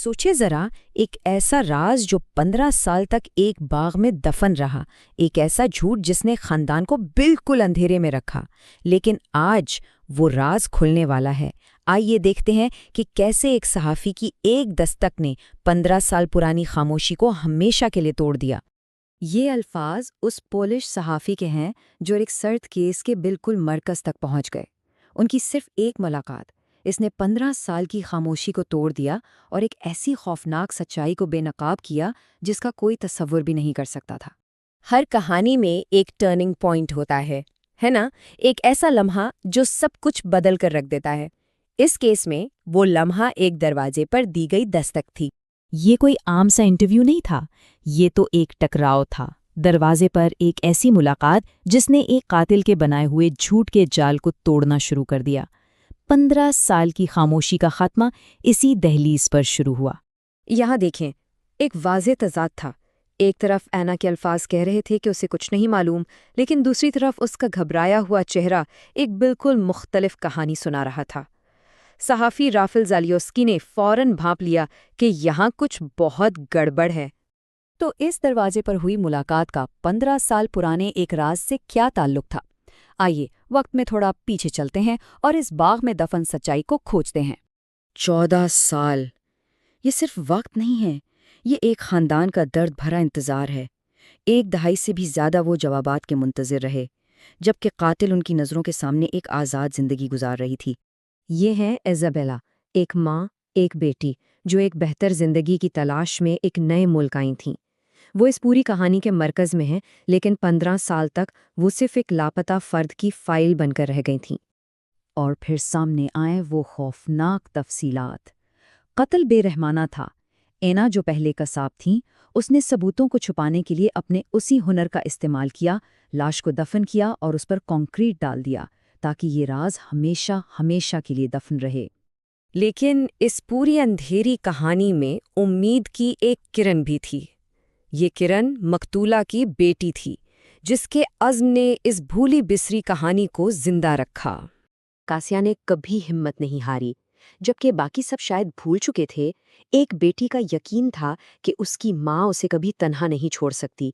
सोचे ज़रा, एक ऐसा राज जो 15 साल तक एक बाग में दफन रहा, एक ऐसा झूठ जिसने खानदान को बिल्कुल अंधेरे में रखा, लेकिन आज वो राज खुलने वाला है। आइए देखते हैं कि कैसे एक सहाफ़ी की एक दस्तक ने 15 साल पुरानी खामोशी को हमेशा के लिए तोड़ दिया। ये अल्फाज उस पोलिश सहाफ़ी के हैं जो एक सर्द केस के बिल्कुल मरकज़ तक पहुंच गए। उनकी सिर्फ एक मुलाकात इसने 15 साल की खामोशी को तोड़ दिया और एक ऐसी खौफनाक सच्चाई को बेनकाब किया जिसका कोई तसव्वुर भी नहीं कर सकता था। हर कहानी में एक टर्निंग पॉइंट होता है ना? एक ऐसा लम्हा जो सब कुछ बदल कर रख देता है। इस केस में वो लम्हा एक दरवाजे पर दी गई दस्तक थी। ये कोई आम सा इंटरव्यू नहीं था, ये तो एक टकराव था। दरवाजे पर एक ऐसी मुलाकात जिसने एक कातिल के बनाए हुए झूठ के जाल को तोड़ना शुरू कर दिया। 15 साल की खामोशी का खात्मा इसी दहलीज पर शुरू हुआ। यहाँ देखें, एक वाज़ेह तज़ाद था। एक तरफ ऐना के अल्फाज कह रहे थे कि उसे कुछ नहीं मालूम, लेकिन दूसरी तरफ उसका घबराया हुआ चेहरा एक बिल्कुल मुख्तलिफ कहानी सुना रहा था। सहाफ़ी राफेल ज़ालियोस्की ने फ़ौरन भांप लिया कि यहाँ कुछ बहुत गड़बड़ है। तो इस दरवाजे पर हुई मुलाकात का 15 साल पुराने एक राज से क्या ताल्लुक था? आइए वक्त में थोड़ा पीछे चलते हैं और इस बाग में दफन सच्चाई को खोजते हैं। 14 साल, ये सिर्फ वक्त नहीं है, ये एक ख़ानदान का दर्द भरा इंतज़ार है। एक दहाई से भी ज़्यादा वो जवाबात के मुंतज़िर रहे, जबकि कातिल उनकी नज़रों के सामने एक आज़ाद ज़िंदगी गुजार रही थी। ये है इज़ाबेला, एक माँ, एक बेटी, जो एक बेहतर ज़िंदगी की तलाश में एक नए मुल्क आई थीं। वो इस पूरी कहानी के मरकज़ में हैं, लेकिन 15 साल तक वो सिर्फ एक लापता फ़र्द की फ़ाइल बनकर रह गई थीं। और फिर सामने आए वो खौफनाक तफसीलात। कत्ल बेरहमाना था। ऐना जो पहले कसाब थीं, उसने सबूतों को छुपाने के लिए अपने उसी हुनर का इस्तेमाल किया, लाश को दफन किया और उस पर कंक्रीट डाल दिया ताकि ये राज हमेशा हमेशा के लिए दफन रहे। लेकिन इस पूरी अंधेरी कहानी में उम्मीद की एक किरण भी थी। ये किरण मकतूला की बेटी थी, जिसके अज़्म ने इस भूली बिसरी कहानी को जिंदा रखा। कासिया ने कभी हिम्मत नहीं हारी, जबकि बाकी सब शायद भूल चुके थे। एक बेटी का यकीन था कि उसकी माँ उसे कभी तन्हा नहीं छोड़ सकती,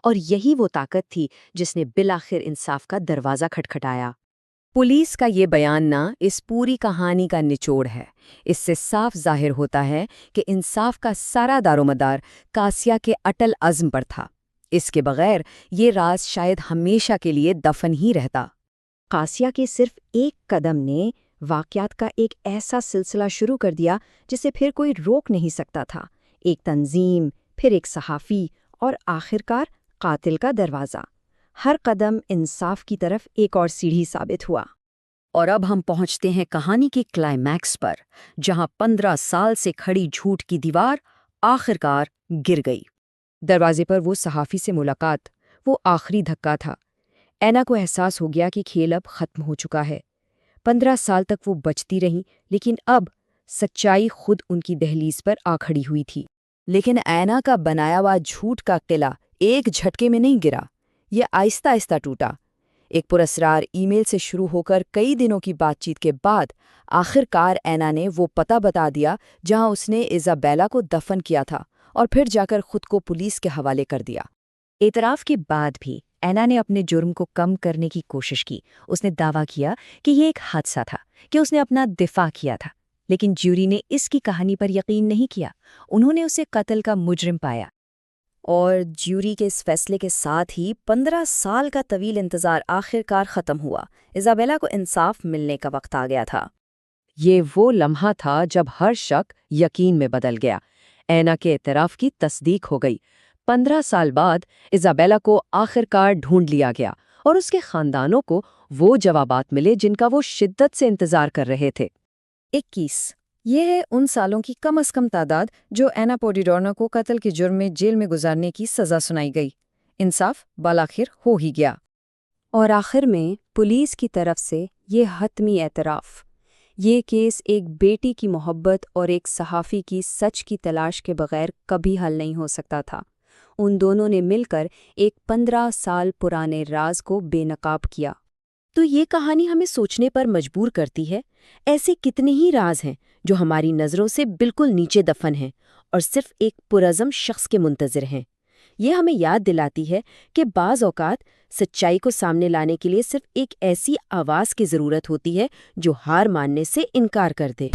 और यही वो ताकत थी जिसने बिलाखिर इंसाफ का दरवाज़ा खटखटाया। पुलिस का ये बयान ना इस पूरी कहानी का निचोड़ है। इससे साफ जाहिर होता है कि इंसाफ का सारा दारोमदार कासिया के अटल अज़्म पर था। इसके बगैर ये राज शायद हमेशा के लिए दफन ही रहता। कासिया के सिर्फ एक कदम ने वाक़यात का एक ऐसा सिलसिला शुरू कर दिया जिसे फिर कोई रोक नहीं सकता था। एक तंजीम, फिर एक सहाफ़ी और आखिरकार कातिल का दरवाज़ा। हर कदम इंसाफ की तरफ एक और सीढ़ी साबित हुआ। और अब हम पहुंचते हैं कहानी के क्लाइमैक्स पर, जहां 15 साल से खड़ी झूठ की दीवार आखिरकार गिर गई। दरवाजे पर वो सहाफ़ी से मुलाकात, वो आखिरी धक्का था। ऐना को एहसास हो गया कि खेल अब ख़त्म हो चुका है। 15 साल तक वो बचती रहीं, लेकिन अब सच्चाई खुद उनकी दहलीज पर आ खड़ी हुई थी। लेकिन ऐना का बनाया हुआ झूठ का किला एक झटके में नहीं गिरा, ये आहिस्ता आहिस्ता टूटा। एक पुरस्रार ईमेल से शुरू होकर कई दिनों की बातचीत के बाद आखिरकार ऐना ने वो पता बता दिया जहां उसने इज़ाबेला को दफन किया था, और फिर जाकर खुद को पुलिस के हवाले कर दिया। एतराफ़ के बाद भी ऐना ने अपने जुर्म को कम करने की कोशिश की। उसने दावा किया कि ये एक हादसा था, कि उसने अपना दिफा किया था। लेकिन ज्यूरी ने इसकी कहानी पर यकीन नहीं किया। उन्होंने उसे कत्ल का मुजरिम पाया। और ज्यूरी के इस फैसले के साथ ही 15 साल का तवील इंतज़ार आखिरकार ख़त्म हुआ। इज़ाबेला को इंसाफ मिलने का वक्त आ गया था। ये वो लम्हा था जब हर शक यकीन में बदल गया। ऐना के एतराफ़ की तस्दीक हो गई। 15 साल बाद इज़ाबेला को आखिरकार ढूंढ लिया गया, और उसके ख़ानदानों को वो जवाबात मिले जिनका वो शिद्दत से इंतज़ार कर रहे थे। 21 ये है उन सालों की कम अज़ कम तादाद जो ऐना पोडिडोर्नो को कत्ल के जुर्म में जेल में गुजारने की सज़ा सुनाई गई। इंसाफ बालाखिर हो ही गया। और आखिर में पुलिस की तरफ से ये हतमी एतराफ़। ये केस एक बेटी की मोहब्बत और एक सहाफ़ी की सच की तलाश के बगैर कभी हल नहीं हो सकता था। उन दोनों ने मिलकर एक 15 साल पुराने राज को बेनकाब किया। تو یہ کہانی ہمیں سوچنے پر مجبور کرتی ہے، ایسے کتنے ہی راز ہیں جو ہماری نظروں سے بالکل نیچے دفن ہیں اور صرف ایک پرعزم شخص کے منتظر ہیں۔ یہ ہمیں یاد دلاتی ہے کہ بعض اوقات سچائی کو سامنے لانے کے لیے صرف ایک ایسی آواز کی ضرورت ہوتی ہے جو ہار ماننے سے انکار کر دے۔